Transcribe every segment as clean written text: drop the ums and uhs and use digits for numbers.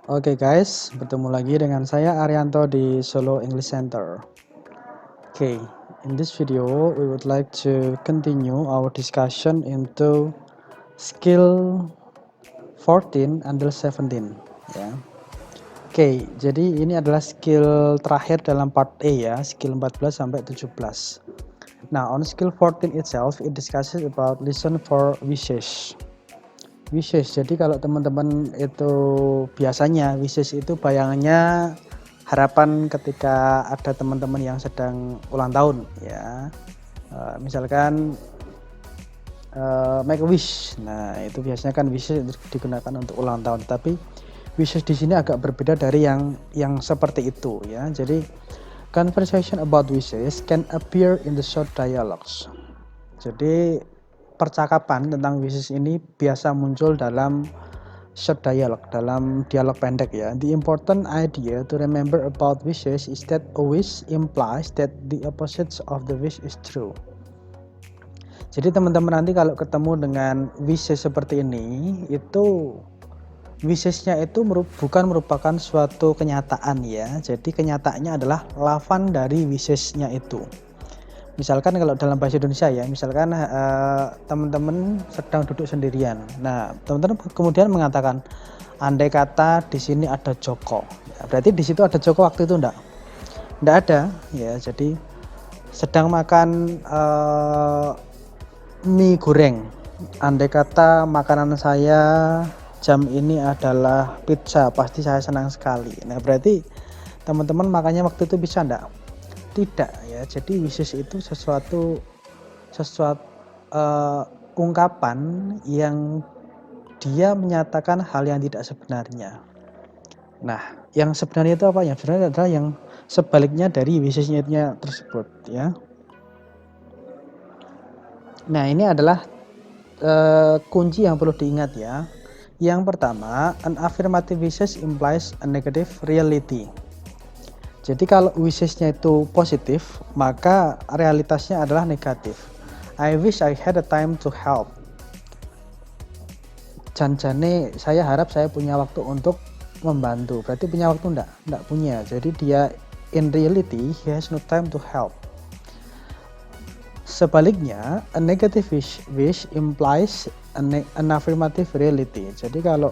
Oke guys, bertemu lagi dengan saya Arianto di Solo English Center. Okay, in this video we would like to continue our discussion into skill 14 until 17 ya. Oke, jadi ini adalah skill terakhir dalam part A ya, skill 14 sampai 17. Nah, on skill 14 itself it discusses about listen for wishes. Wishes. Jadi kalau teman-teman itu biasanya wishes itu bayangannya harapan ketika ada teman-teman yang sedang ulang tahun ya. Misalkan make a wish. Nah, itu biasanya kan wishes digunakan untuk ulang tahun, tapi wishes di sini agak berbeda dari yang seperti itu ya. Jadi conversation about wishes can appear in the short dialogues. Jadi percakapan tentang wishes ini biasa muncul dalam short dialogue, dalam dialog pendek ya. The important idea to remember about wishes is that a wish implies that the opposite of the wish is true. Jadi teman-teman nanti kalau ketemu dengan wishes seperti ini, itu wishesnya itu bukan merupakan suatu kenyataan ya. Jadi kenyataannya adalah lawan dari wishesnya itu. Misalkan kalau dalam bahasa Indonesia ya, misalkan teman-teman sedang duduk sendirian. Nah, teman-teman kemudian mengatakan, andai kata di sini ada Joko, ya, berarti di situ ada Joko waktu itu enggak ada ya. Jadi sedang makan mie goreng. Andai kata makanan saya jam ini adalah pizza, pasti saya senang sekali. Nah, berarti teman-teman makannya waktu itu bisa enggak? Tidak ya. Jadi wishes itu sesuatu ungkapan yang dia menyatakan hal yang tidak sebenarnya. Nah, yang sebenarnya itu apa? Yang sebenarnya adalah yang sebaliknya dari wishesnya tersebut ya. Nah, ini adalah kunci yang perlu diingat ya. Yang pertama, an affirmative wishes implies a negative reality. Jadi kalau wishesnya itu positif, maka realitasnya adalah negatif. I wish I had a time to help. Janjane saya harap saya punya waktu untuk membantu. Berarti punya waktu enggak punya. Jadi dia in reality he has no time to help. Sebaliknya, a negative wish implies an affirmative reality. Jadi kalau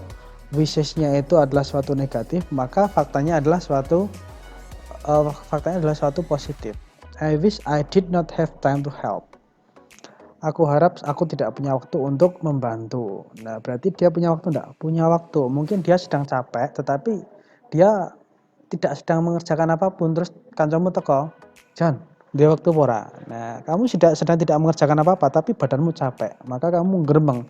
wishesnya itu adalah suatu negatif, maka faktanya adalah suatu positif. I wish I did not have time to help. Aku harap aku tidak punya waktu untuk membantu. Nah, berarti dia punya waktu enggak? Punya waktu. Mungkin dia sedang capek, tetapi dia tidak sedang mengerjakan apapun. Terus kancamu teko, Jan, dia waktu pora. Nah, kamu sedang tidak mengerjakan apa-apa, tapi badanmu capek. Maka kamu geremeng.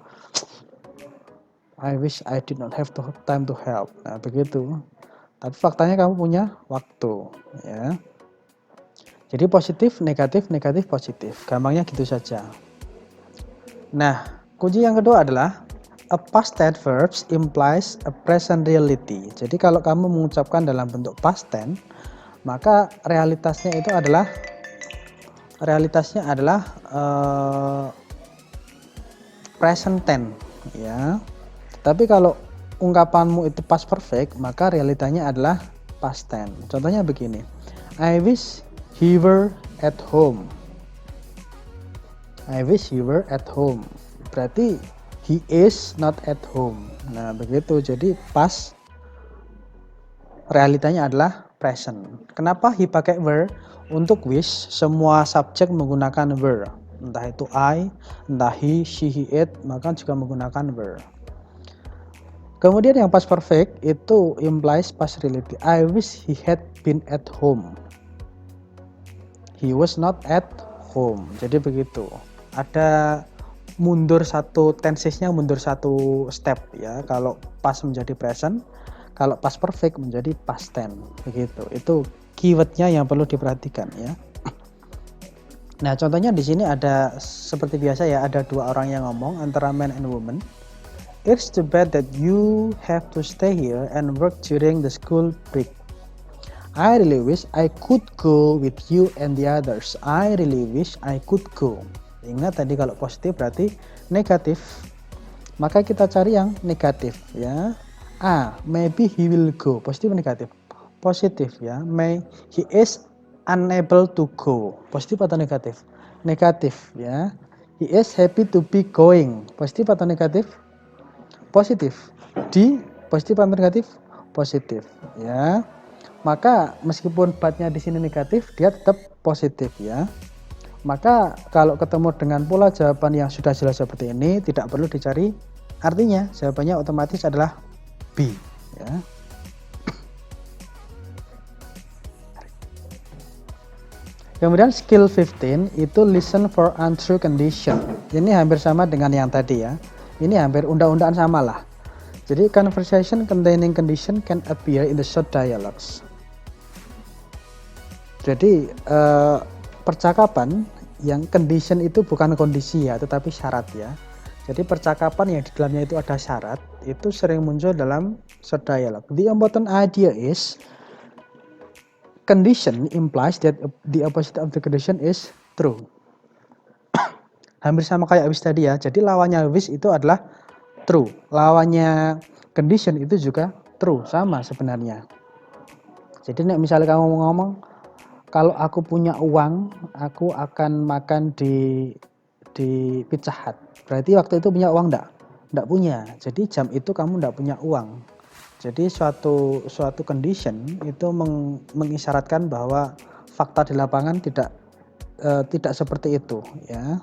I wish I did not have time to help. Nah, begitu. Tapi faktanya kamu punya waktu, ya. Jadi positif, negatif, positif. Gampangnya gitu saja. Nah, kunci yang kedua adalah a past tense verbs implies a present reality. Jadi kalau kamu mengucapkan dalam bentuk past tense, maka realitasnya adalah present tense ya. Tapi kalau ungkapanmu itu past perfect, maka realitanya adalah past tense. Contohnya begini. I wish he were at home. I wish he were at home. Berarti he is not at home. Nah, begitu. Jadi past realitanya adalah present. Kenapa he pakai were? Untuk wish semua subjek menggunakan were. Entah itu I, entah he, she, he, it, maka juga menggunakan were. Kemudian yang past perfect itu implies past reality. I wish he had been at home. He was not at home. Jadi begitu. Ada mundur satu tensesnya, mundur satu step ya. Kalau past menjadi present, kalau past perfect menjadi past tense. Begitu. Itu keywordnya yang perlu diperhatikan ya. Nah, contohnya di sini ada seperti biasa ya, ada dua orang yang ngomong antara man and woman. It's too bad that you have to stay here and work during the school break. I really wish I could go with you and the others. I really wish I could go. Ingat tadi kalau positif berarti negatif. Maka kita cari yang negatif ya. Maybe he will go. Positif negatif? Positif ya. He is unable to go. Positif atau negatif? Negatif ya. He is happy to be going. Positif atau negatif? Positif. D positif atau negatif? Positif ya. Maka meskipun batnya di sini negatif, dia tetap positif ya. Maka kalau ketemu dengan pola jawaban yang sudah jelas seperti ini, tidak perlu dicari artinya, jawabannya otomatis adalah B ya. Kemudian skill 15 itu listen for untrue condition. Ini hampir sama dengan yang tadi ya. Ini hampir undang-undangan sama lah. Jadi conversation containing condition can appear in the short dialogues. Jadi percakapan yang condition itu bukan kondisi ya, tetapi syarat ya. Jadi percakapan yang di dalamnya itu ada syarat, itu sering muncul dalam short dialogue. The important idea is condition implies that the opposite of the condition is true. Hampir sama kayak wish tadi ya. Jadi lawannya wish itu adalah true. Lawannya condition itu juga true, sama sebenarnya. Jadi misalnya kamu ngomong, kalau aku punya uang, aku akan makan di Pizza Hut. Berarti waktu itu punya uang enggak? Enggak punya. Jadi jam itu kamu enggak punya uang. Jadi suatu condition itu mengisyaratkan bahwa fakta di lapangan tidak seperti itu ya.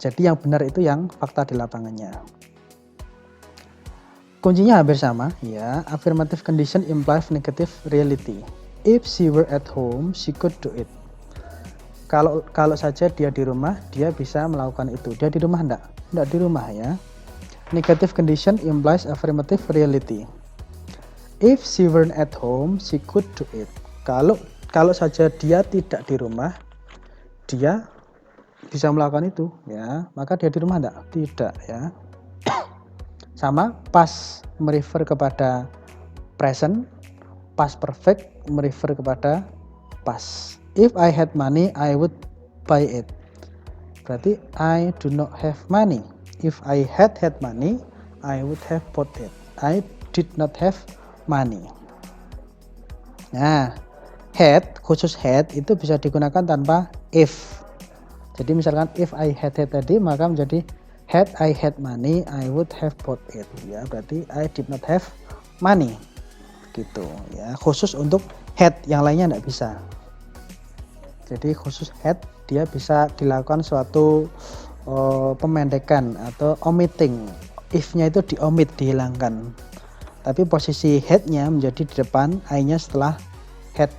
Jadi yang benar itu yang fakta di lapangannya. Kuncinya hampir sama ya. Affirmative condition implies negative reality. If she were at home, she could do it. Kalau saja dia di rumah, dia bisa melakukan itu. Dia di rumah enggak? Enggak di rumah ya. Negative condition implies affirmative reality. If she weren't at home, she could do it. Kalau saja dia tidak di rumah, dia bisa melakukan itu ya. Maka dia di rumah enggak? Tidak ya. Sama past merefer kepada present, past perfect merefer kepada past. If I had money, I would buy it. Berarti I do not have money. If I had money, I would have bought it. I did not have money. Nah, had, khusus had itu bisa digunakan tanpa if. Jadi misalkan if I had tadi, maka menjadi had I had money, I would have bought it. Ya, berarti I did not have money. Gitu ya. Khusus untuk had, yang lainnya enggak bisa. Jadi khusus had dia bisa dilakukan suatu pemendekan atau omitting. If-nya itu diomit, dihilangkan. Tapi posisi had-nya menjadi di depan, I-nya setelah had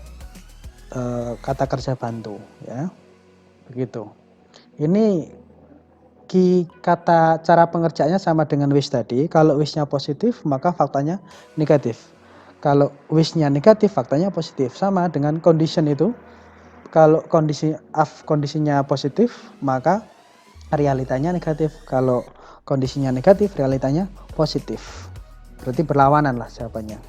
kata kerja bantu ya. Begitu. Ini kata cara pengerjaannya sama dengan wish tadi. Kalau wish-nya positif, maka faktanya negatif. Kalau wish-nya negatif, faktanya positif. Sama dengan condition itu. Kalau kondisinya positif, maka realitanya negatif. Kalau kondisinya negatif, realitanya positif. Berarti berlawanan lah jawabannya.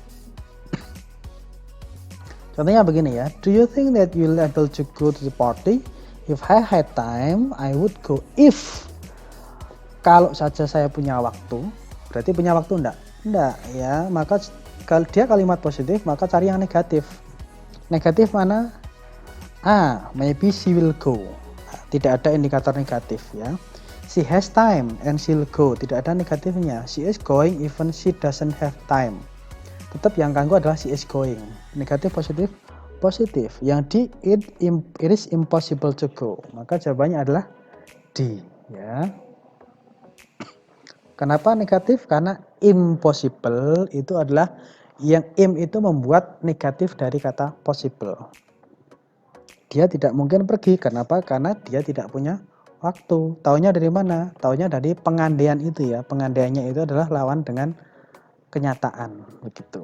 Contohnya begini ya. Do you think that you'll able to go to the party? If I had time, I would go. If, kalau saja saya punya waktu, berarti punya waktu enggak? Enggak ya. Maka kalau dia kalimat positif, maka cari yang negatif. Negatif mana? Maybe she will go. Tidak ada indikator negatif ya. She has time and she'll go. Tidak ada negatifnya. She is going even she doesn't have time. Tetap yang ganggu adalah she is going. Negatif, positif, positif. Yang D, it is impossible to go. Maka jawabannya adalah D ya. Kenapa negatif? Karena impossible itu adalah yang itu membuat negatif dari kata possible. Dia tidak mungkin pergi. Kenapa? Karena dia tidak punya waktu. Taunya dari mana? Taunya dari pengandaian itu ya. Pengandaiannya itu adalah lawan dengan kenyataan. Begitu.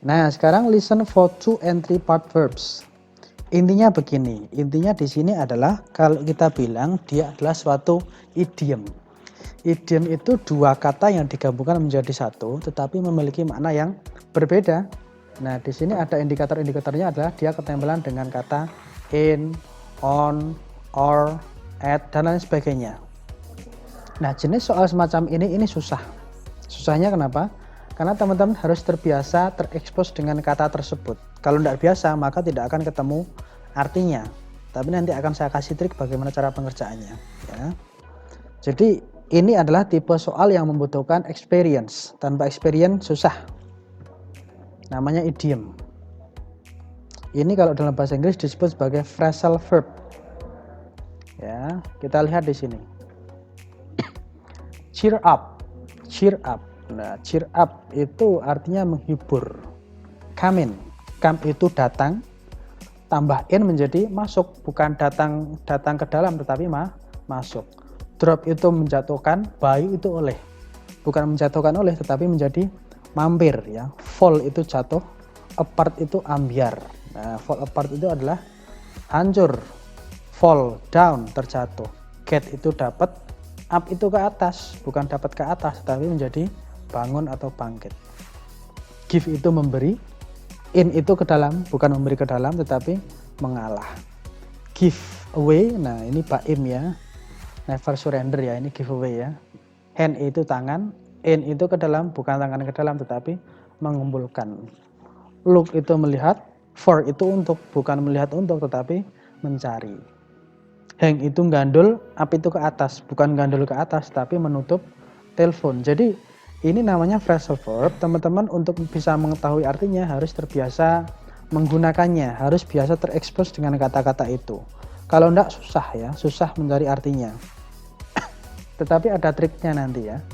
Nah, sekarang listen for 2 and 3 part verbs. Intinya begini. Intinya di sini adalah kalau kita bilang dia adalah suatu idiom. Idiom itu dua kata yang digabungkan menjadi satu, tetapi memiliki makna yang berbeda. Nah, di sini ada indikator-indikatornya adalah dia ketempelan dengan kata in, on, or, at, dan lain sebagainya. Nah, jenis soal semacam ini susah. Susahnya kenapa? Karena teman-teman harus terbiasa terekspos dengan kata tersebut. Kalau tidak biasa, maka tidak akan ketemu artinya. Tapi nanti akan saya kasih trik bagaimana cara pengerjaannya. Ya. Jadi ini adalah tipe soal yang membutuhkan experience. Tanpa experience susah. Namanya idiom. Ini kalau dalam bahasa Inggris disebut sebagai phrasal verb. Ya, kita lihat di sini. Cheer up, cheer up. Nah, cheer up itu artinya menghibur. Come in, come itu datang, tambah in menjadi masuk, bukan datang ke dalam tetapi masuk. Drop itu menjatuhkan, by itu oleh, bukan menjatuhkan oleh tetapi menjadi mampir ya. Fall itu jatuh, apart itu ambiar. Nah, fall apart itu adalah hancur, fall down terjatuh. Get itu dapat, up itu ke atas, bukan dapat ke atas tapi menjadi bangun atau bangkit. Give itu memberi, in itu ke dalam, bukan memberi ke dalam tetapi mengalah. Give away, nah ini baim ya, never surrender ya, ini give away ya. Hand itu tangan, in itu ke dalam, bukan tangan ke dalam tetapi mengumpulkan. Look itu melihat, for itu untuk, bukan melihat untuk tetapi mencari. Hang itu gandul, up itu ke atas, bukan gandul ke atas tapi menutup telepon. Jadi ini namanya phrasal verb. Teman-teman untuk bisa mengetahui artinya harus terbiasa menggunakannya, harus biasa terekspos dengan kata-kata itu. Kalau enggak susah ya, susah mencari artinya. Tetapi ada triknya nanti ya.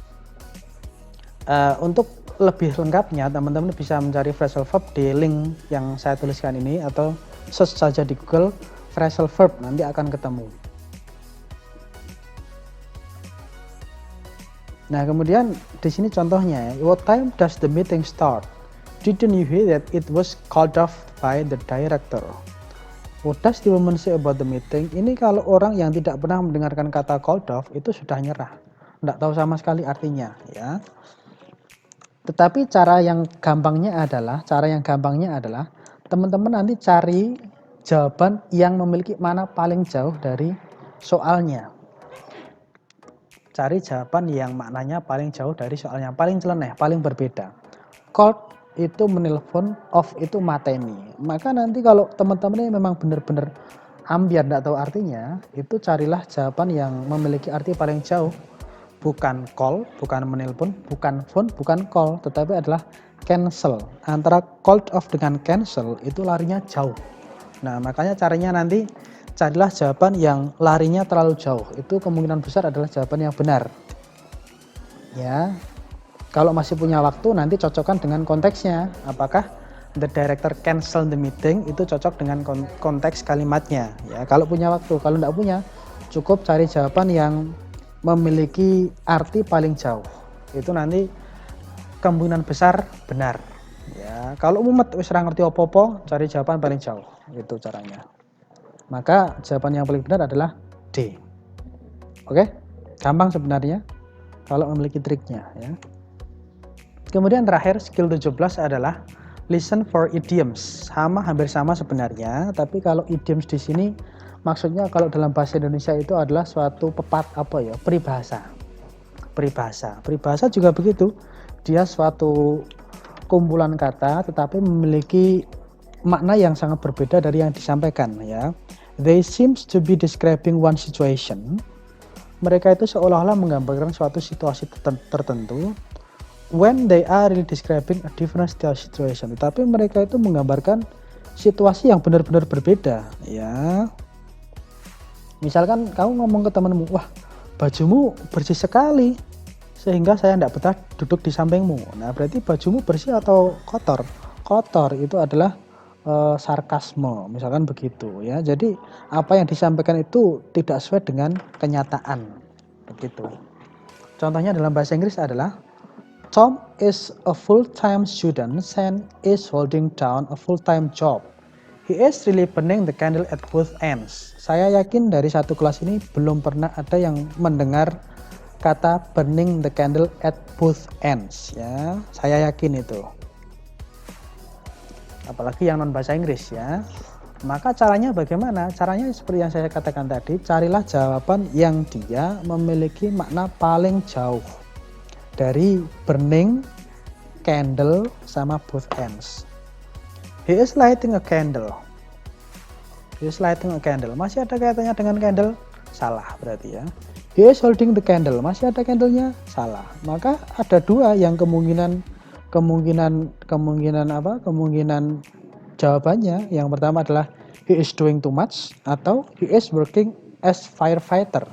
Untuk lebih lengkapnya teman-teman bisa mencari phrasal verb di link yang saya tuliskan ini atau search saja di Google phrasal verb, nanti akan ketemu. Nah, kemudian di sini contohnya, what time does the meeting start? Didn't you hear that it was called off by the director? What does the woman say about the meeting? Ini kalau orang yang tidak pernah mendengarkan kata called off itu sudah nyerah, tidak tahu sama sekali artinya ya. Tetapi cara yang gampangnya adalah teman-teman nanti cari jawaban yang memiliki mana paling jauh dari soalnya. Cari jawaban yang maknanya paling jauh dari soalnya, paling celeneh, paling berbeda. Called itu menelpon, off itu mateni. Maka nanti kalau teman-teman ini memang benar-benar ambiar tidak tahu artinya, itu carilah jawaban yang memiliki arti paling jauh. Bukan call, bukan menelpon, bukan phone, bukan call, tetapi adalah cancel. Antara called off dengan cancel itu larinya jauh. Nah, makanya caranya nanti carilah jawaban yang larinya terlalu jauh. Itu kemungkinan besar adalah jawaban yang benar. Ya. Kalau masih punya waktu nanti cocokkan dengan konteksnya. Apakah the director cancel the meeting itu cocok dengan konteks kalimatnya. Ya, kalau punya waktu, kalau tidak punya cukup cari jawaban yang memiliki arti paling jauh. Itu nanti kemungkinan besar benar. Ya, kalau mumet wis ora ngerti apa-apa, cari jawaban paling jauh. Itu caranya. Maka jawaban yang paling benar adalah D. Oke? Gampang sebenarnya kalau memiliki triknya ya. Kemudian terakhir skill 17 adalah listen for idioms. Hampir sama sebenarnya, tapi kalau idioms di sini maksudnya kalau dalam bahasa Indonesia itu adalah suatu peribahasa. Peribahasa juga begitu. Dia suatu kumpulan kata tetapi memiliki makna yang sangat berbeda dari yang disampaikan ya. They seems to be describing one situation. Mereka itu seolah-olah menggambarkan suatu situasi tertentu. When they are really describing a different situation. Tetapi mereka itu menggambarkan situasi yang benar-benar berbeda ya. Misalkan kamu ngomong ke temanmu, wah bajumu bersih sekali sehingga saya tidak betah duduk di sampingmu. Nah berarti bajumu bersih atau kotor? Kotor itu adalah sarkasme, misalkan begitu ya. Jadi apa yang disampaikan itu tidak sesuai dengan kenyataan, begitu. Contohnya dalam bahasa Inggris adalah Tom is a full-time student and is holding down a full-time job. He is really burning the candle at both ends. Saya yakin dari satu kelas ini belum pernah ada yang mendengar kata burning the candle at both ends ya. Saya yakin itu. Apalagi yang non bahasa Inggris ya. Maka caranya bagaimana? Caranya seperti yang saya katakan tadi, carilah jawaban yang dia memiliki makna paling jauh dari burning candle sama both ends. He is lighting a candle. He is lighting a candle. Masih ada kaitannya dengan candle? Salah berarti ya. He is holding the candle. Masih ada candlenya? Salah. Maka ada dua yang kemungkinan jawabannya. Yang pertama adalah he is doing too much atau he is working as firefighter.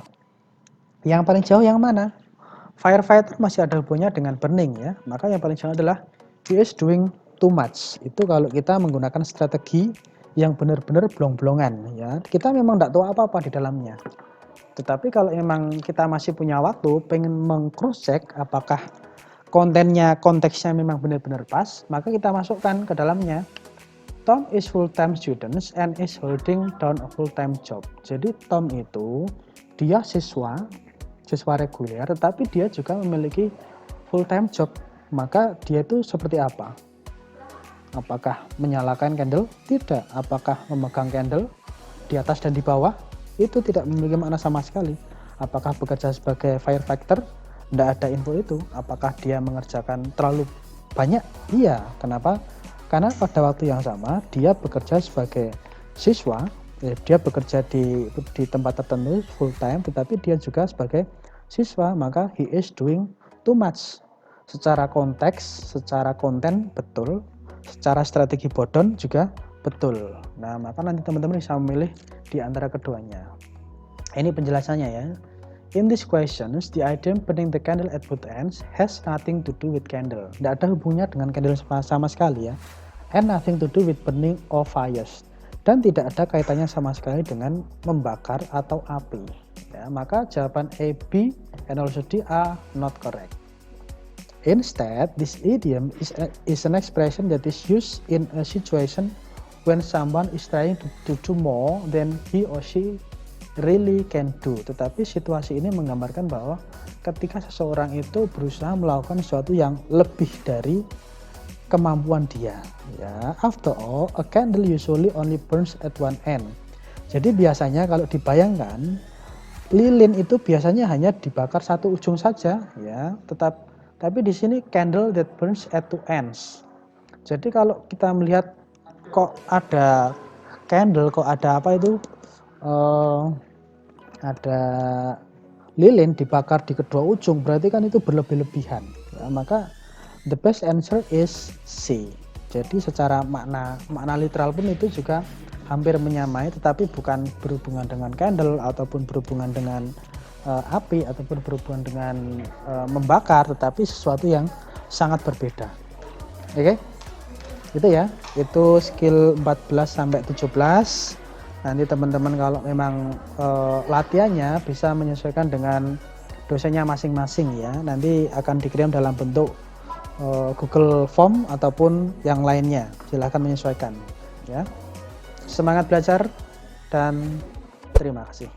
Yang paling jauh yang mana? Firefighter masih ada hubungannya dengan burning ya. Maka yang paling jauh adalah he is doing too much. Itu kalau kita menggunakan strategi yang benar-benar blong-blongan ya. Kita memang tidak tahu apa-apa di dalamnya. Tetapi kalau memang kita masih punya waktu pengen meng-cross check apakah konteksnya memang benar-benar pas, maka kita masukkan ke dalamnya. Tom is full-time student and is holding down a full-time job. Jadi Tom itu dia siswa reguler, tetapi dia juga memiliki full-time job. Maka dia itu seperti apa? Apakah menyalakan candle? Tidak. Apakah memegang candle di atas dan di bawah? Itu tidak memiliki makna sama sekali. Apakah bekerja sebagai firefighter? Tidak ada info itu. Apakah dia mengerjakan terlalu banyak? Iya. Kenapa? Karena pada waktu yang sama dia bekerja sebagai siswa, dia bekerja di tempat tertentu full time, tetapi dia juga sebagai siswa, maka he is doing too much. Secara konteks, secara konten betul, secara strategi bodon juga betul. Nah, maka nanti teman-teman bisa memilih di antara keduanya. Ini penjelasannya ya. In this questions, the item burning the candle at both ends has nothing to do with candle. Tidak ada hubungannya dengan candle sama sekali ya. And nothing to do with burning or fires. Dan tidak ada kaitannya sama sekali dengan membakar atau api. Ya, maka jawaban A, B, and also D are not correct. Instead, this idiom is an expression that is used in a situation when someone is trying to do more than he or she really can do. Tetapi situasi ini menggambarkan bahwa ketika seseorang itu berusaha melakukan sesuatu yang lebih dari kemampuan dia. Ya, after all, a candle usually only burns at one end. Jadi biasanya kalau dibayangkan, lilin itu biasanya hanya dibakar satu ujung saja, ya. Tapi di sini candle that burns at two ends. Jadi kalau kita melihat kok ada candle, kok ada apa itu, ada lilin dibakar di kedua ujung, berarti kan itu berlebih-lebihan. Ya, maka the best answer is C. Jadi secara makna literal pun itu juga hampir menyamai, tetapi bukan berhubungan dengan candle ataupun berhubungan dengan api ataupun berhubungan dengan membakar, tetapi sesuatu yang sangat berbeda. Oke, itu ya, itu skill 14 sampai 17. Nanti teman-teman kalau memang latihannya bisa menyesuaikan dengan dosennya masing-masing ya, nanti akan dikirim dalam bentuk Google Form ataupun yang lainnya, silahkan menyesuaikan ya. Semangat belajar dan terima kasih.